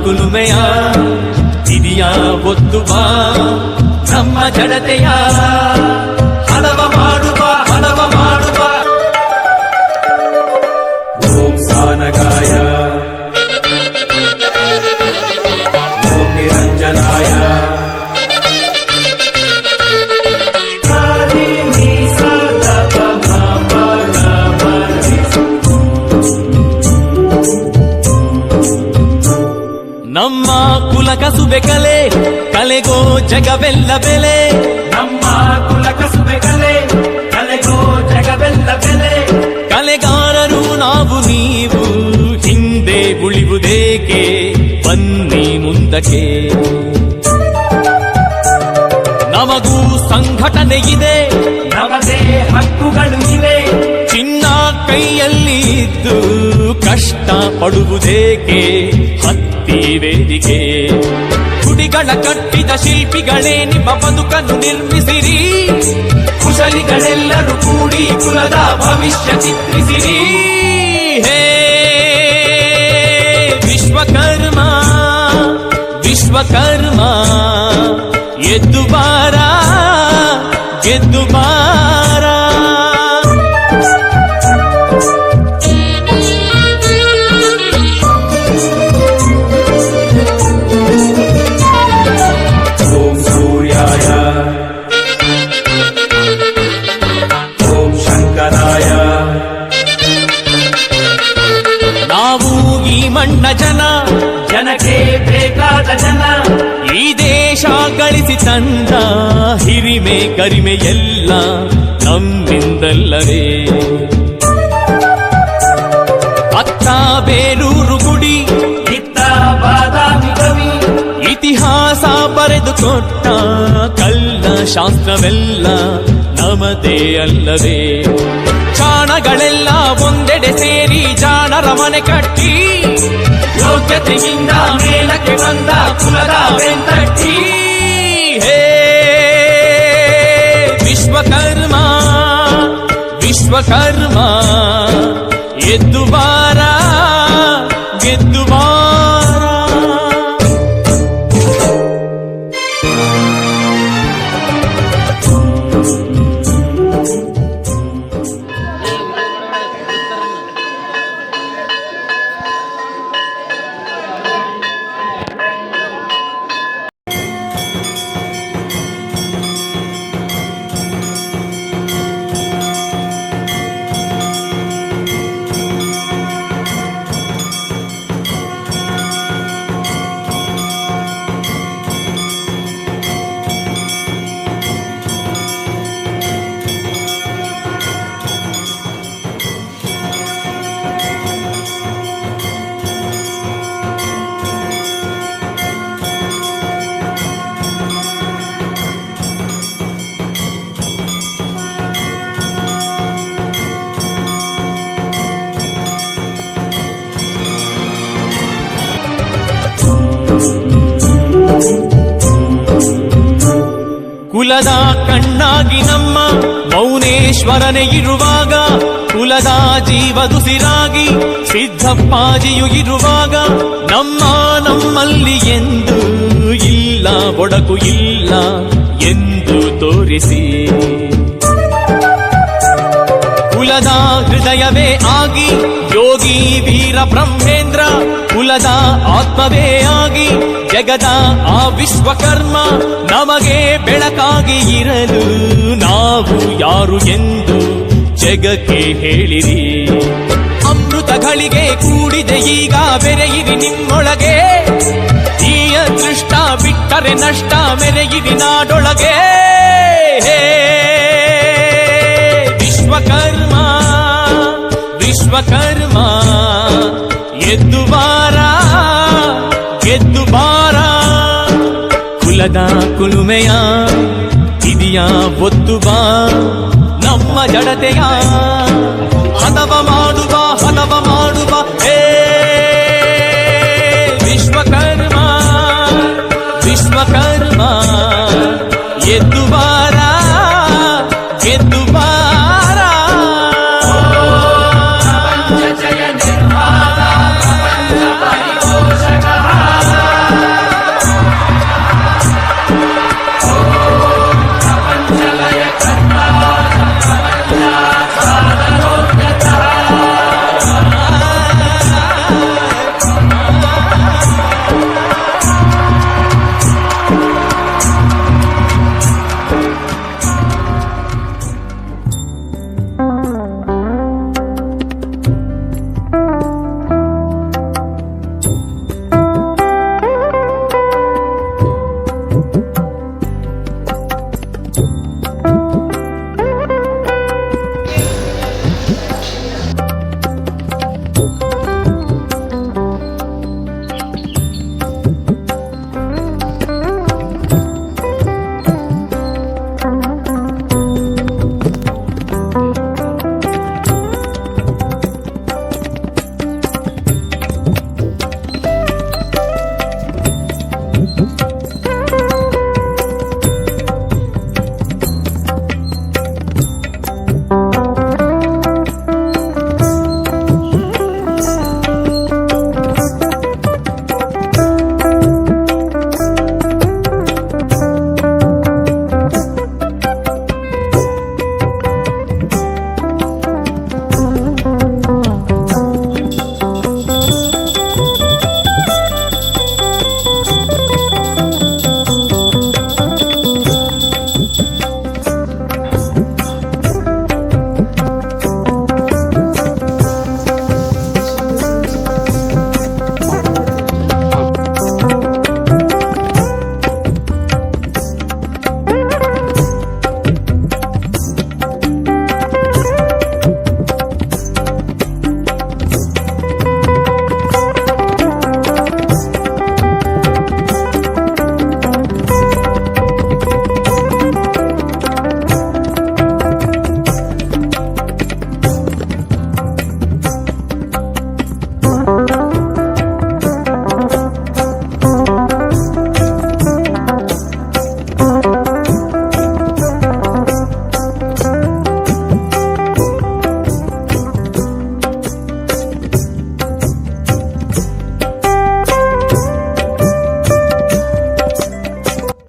ಕುಲುಮೆಯ ಹಿರಿಯ ಒತ್ತು ಬಾ ನಮ್ಮ ಜಡತೆಯ ಹಲವ ಮಾಡುವ ಹಲವ ಮಾಡುವ. ಓಂ ಸಾನಗಾಯ ಓಂ ನಿರಂಜನಾಯ ನಮ್ಮ ಕುಲ ಕಸುಬೆ ಕಲೆ ಕಲೆಗೋ ಜಗವೆಲ್ಲ ಬೆಲೆ. ನಮ್ಮ ಕುಲ ಕಸುಬೆ ಕಲೆ ಕಲೆಗೋ ಜಗವೆಲ್ಲ ಬೆಲೆ. ಕಲೆಗಾರರು ನಾವು ನೀವು ಹಿಂದೆ ಉಳಿವುದೇಕೆ, ಬನ್ನಿ ಮುಂದಕ್ಕೆ. ನಮಗೂ ಸಂಘಟನೆ ಇದೆ, ನಮದೇ ಹಕ್ಕುಗಳು ಇವೆ. ಚಿನ್ನ ಕೈಯಲ್ಲಿ ಇದ್ದು ಕಷ್ಟ ಪಡುವುದೇಕೆ, ಹತ್ತಿ ವೇದಿಕೆ. ಗುಡಿಗಳ ಕಟ್ಟಿದ ಶಿಲ್ಪಿಗಳೇ ನಿಮ್ಮ ಬದುಕನ್ನು ನಿರ್ಮಿಸಿರಿ. ಕುಶಲಿಗಳೆಲ್ಲರೂ ಕೂಡಿ ಕುಲದ ಭವಿಷ್ಯ ಚಿತ್ರಿಸಿರಿ. ಹೇ ವಿಶ್ವಕರ್ಮ ವಿಶ್ವಕರ್ಮ, ಎದ್ದು ಬಾರ ಗೆದ್ದು ಬಾರ. ಓಂ ಸೂರ್ಯಾಯ ಓಂ ಶಂಕರಾಯ. ನಾವು ಈ ಮಣ್ಣ ಜನ, ಜನಕ್ಕೆ ಬೇಕಾದ ಜನ. ಈ ದೇಶ ಗಳಿಸಿ ತಂದ ಹಿರಿಮೆ ಗರಿಮೆ ಎಲ್ಲ ನಮ್ಮಿಂದಲ್ಲವೇ. ಅತ್ತ ಬೇಲೂರು ಗುಡಿ, ಇತ್ತ ಬಾದಾಮಿ ಕವಿ. ಇತಿಹಾಸ ಬರೆದು ಕೊಟ್ಟ ಕಲ್ಲ ಶಾಸ್ತ್ರವೆಲ್ಲ ನಮದೇ ಅಲ್ಲವೇ. ಚಾಣಗಳೆಲ್ಲ ಒಂದೆಡೆ ಸೇರಿ ಜಾಣರ ಮನೆ ಕಟ್ಟಿ, ಯೋಗ್ಯತೆಯಿಂದ ಮೇಲಕ್ಕೆ ಬಂದ ಕುಲದ ಬೆಂತಟ್ಟಿ. ಹೇ ವಿಶ್ವಕರ್ಮ ವಿಶ್ವಕರ್ಮ, ಎದ್ದು ಬಾರ ಗೆದ್ದು ಬಾರ. ಕುಲದ ಕಣ್ಣಾಗಿ ನಮ್ಮ ಮೌನೇಶ್ವರನೇ ಇರುವಾಗ, ಕುಲದ ಜೀವದುಸಿರಾಗಿ ಸಿದ್ದಪ್ಪಾಜಿಯು ಇರುವಾಗ, ನಮ್ಮಲ್ಲಿ ಎಂದು ಇಲ್ಲ ಒಡಕು ಇಲ್ಲ ಎಂದು ತೋರಿಸಿ. ಕುಲದ ಹೃದಯವೇ ಆಗಿ ಯೋಗಿ ವೀರ ಬ್ರಹ್ಮೇಂದ್ರ, ಕುಲದ ಆತ್ಮವೇ ಆಗಿ ಜಗದ ಆ ವಿಶ್ವಕರ್ಮ ನಮಗೆ ಬೆಳಕಾಗಿ ಇರಲು ನಾವು ಯಾರು ಎಂದು ಜಗಕ್ಕೆ ಹೇಳಿರಿ. ಅಮೃತಗಳಿಗೆ ಕೂಡಿದೆ ಈಗ ಬೆರೆಯಿರಿ ನಿಮ್ಮೊಳಗೆ, ಈ ಅದೃಷ್ಟ ಬಿಟ್ಟರೆ ನಷ್ಟ ಮೆರೆಯಿರಿ ನಾಡೊಳಗೆ. ವಿಶ್ವಕರ್ಮ ವಿಶ್ವಕರ್ಮ, ಎದ್ದು ಬಾರ ಗೆದ್ದು ಬಾರ. ಕುಲದ ಕುಲುಮೆಯ ಹಿರಿಯ ಒತ್ತು ಬಾ ನಮ್ಮ ಜಡತೆಯ ಹದವ ಮಾಡುವ ಹದವ ಮಾಡುವ. ಹೇ ವಿಶ್ವಕರ್ಮ ವಿಶ್ವಕರ್ಮ, ಎದ್ದು ಬಾರ ಗೆದ್ದು ಬಾರ. ಜಯ ನಿರ್ಮಾಣ ಪರಿಪೋಷಕ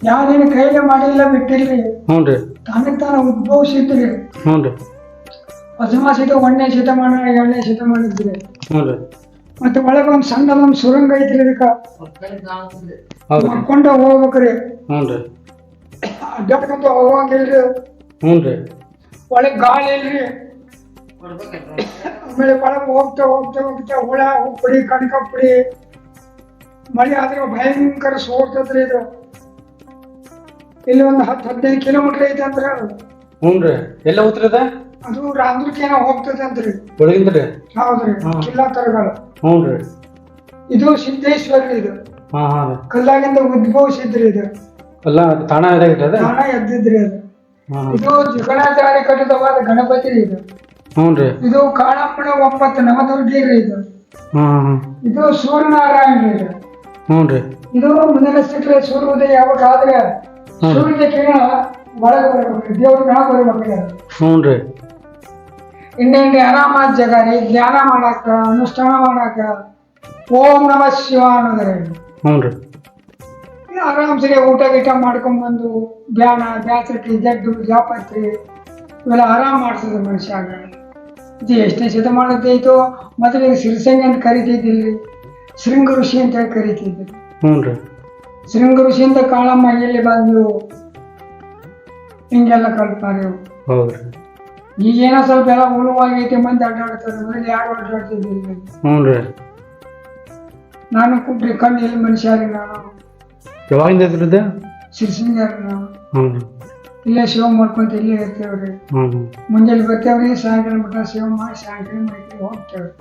ಯಾವ್ದೇನು ಕೈಲೇ ಮಾಡಿಲ್ಲ ಬಿಟ್ಟಿಲ್ರಿ. ಹ್ಞೂ ರೀ. ತನಗೆ ತಾನ ಉದ್ಭವಿಸಿದ್ರಿ. ಹ್ಞೂ ರೀ. ಪ್ರಥಮ 1ನೇ ಶತಮಾನ 2ನೇ ಶತಮಾನ ಇದ್ರಿ. ಹ್ಞೂ ರೀ. ಮತ್ತೆ ಒಳಗೊಂದು ಸಣ್ಣದೊಂದು ಸುರಂಗ ಐತ್ರಿ. ಇದಕ್ಕ ಹೌದು ರೀ. ಮಾಡ್ಕೊಂಡ ಹೋಗ್ಬೇಕ್ರಿ. ಹ್ಞೂ ರೀ. ಅಡ್ಡಾಡ್ಕೊಂತ ಹೋಗಂಗಿಲ್ರಿ. ಹ್ಞೂ ರೀ. ಒಳಗ್ ಗಾಳಿ ಇಲ್ರಿ. ಆಮೇಲೆ ಒಳಗೆ ಹೋಗ್ತಾ ಹೋಗ್ತಾ ಹೋಗ್ತಾ ಹುಳ ಉಪ್ಪುಡಿ ಕಣಕ ಪುಡಿ ಮಳೆ ಆದ್ರೆ ಭಯಂಕರ ಸೋರ್ತದ್ರಿ ಇದು. ಇಲ್ಲಿ ಒಂದು 10-15 ಕಿಲೋಮೀಟರ್ ಐತೆ ಅಂದ್ರ. ಹ್ಞೂ ರೀ. ಎಲ್ಲ ಹೋಗ್ತಿರದ ಅದು ರಾಂಧ್ರಕ್ಕೇನೋ ಹೋಗ್ತದೆ ಅಂತ್ರಿ. ಒಳಗಿಂದ ರೀ. ಹೌದ್ರಿ. ಕಿಲ್ಲಾ ತರಗಳು. ಹ್ಞೂ ರೀ. ಇದು ಸಿದ್ದೇಶ್ವರ. ಇದು ಹಾಂ ಹಾಂ ರೀ. ಕಲ್ಲಾಗಿಂದ ಉದ್ಭವಿಸಿದ್ರಿ. ಇದು ಎಲ್ಲ ತಾಣ ಇದಾಗಿತ್ತು ಅದ. ತಾಣ ಎದ್ದಿದ್ರಿ ಅದು. ಹಾಂ. ಇದು ಜಿಗಣಾಚಾರಿ ಕಟ್ಟಿದವಾದ ಗಣಪತಿ ರೀ ಇದು. ಹ್ಞೂ ರೀ. ಇದು ಕಾಳಪ್ಪನ 9 ನವದುರ್ಗಿ ರೀ ಇದು. ಹಾಂ ಹಾಂ. ಇದು ಸೂರ್ಯನಾರಾಯಣ ರೀ ಇದು. ಹ್ಞೂ ರೀ. ಇದು ಮುಂದಿನ ಸ್ಥಿತಿ ಸೂರ್ಯೋದಯ ಯಾವಾಗ ಆದ್ರೆ ಸೂರ್ಯನ ಕಿರಣ ಒಳಗೆ ಬರ್ಬೇಕು, ದೇವ್ರ ಮ್ಯಾಗ ಬರ್ಬೇಕು. ಹ್ಞೂ ರೀ. ಹಿಂದೆ ಆರಾಮಾದ ಜಾಗ ರೀ. ಧ್ಯಾನ ಮಾಡಾಕ ಅನುಷ್ಠಾನ ಮಾಡಾಕ ಓಂ ನಮಃ ಶಿವ ಅನ್ನೋದ್ರಿ. ಹ್ಞೂ ರೀ. ಆರಾಮ್ಸರಿ ಊಟ ಗೀಟ ಮಾಡ್ಕೊಂಡ್ಬಂದು ಬ್ಯಾಸರಕಿ ಜಡ್ಡು ಜಾಪತ್ರಿ ಇವೆಲ್ಲ ಆರಾಮ್ ಮಾಡ್ತದೆ ಮನುಷ್ಯಾಗ. ಇದು ಎಷ್ಟನೇ ಶತಮಾನದ ಐತೋ. ಮೊದಲಿಗೆ ಸಿರಿಸಂಗಿ ಅಂತ ಕರಿತಿದ್ದಿಲ್ರಿ, ಶೃಂಗ ಋಷಿ ಅಂತ ಹೇಳಿ ಕರಿತಿದ್ರಿ. ಹ್ಞೂ ರೀ. ಶೃಂಗ ಋಷಿಯಿಂದ ಕಾಳಮ್ಮ ಎಲ್ಲಿ ಬಂದು ಹಿಂಗೆಲ್ಲ ಕಲ್ಪಾರಿ. ಹೌದು ರೀ. ಈಗೇನೋ ಸ್ವಲ್ಪ ಎಲ್ಲ ಉಳುವಾಗೈತೆ, ಮಂದಿ ಅಡ್ಡಾಡ್ತಾರೆ. ಮೊದಲು ಯಾರು ಅಡ್ಡಾಡ್ತಿದ್ದಿಲ್ಲ. ಹ್ಞೂ ರೀ. ನಾನು ಕುಟ್ರಿ ಕಣ್ಣು ಎಲ್ಲಿ ಮನುಷ್ಯಾರಿ. ನಾನು ಯಾವಾಗಿಂದ ಇದ್ರದ್ದು? ಸಿರಿಸಿಂಗಾರಿ. ನಾವು ಹ್ಞೂ ರೀ. ಇಲ್ಲೇ ಸೇವೆ ಮಾಡ್ಕೊಂತ ಇಲ್ಲೇ ಇರ್ತೇವ್ರಿ. ಹ್ಞೂ ಹ್ಞೂ. ಮುಂಜಾನೆ ಬರ್ತೇವ್ರಿ, ಸಾಯಂಕಾಲ ಮಟ್ಟ ಸೇವೆ ಮಾಡಿ ಸಾಯಂಕಾಲ ಮೈಕೈ ಹೋಗ್ತೇವ್ರಿ.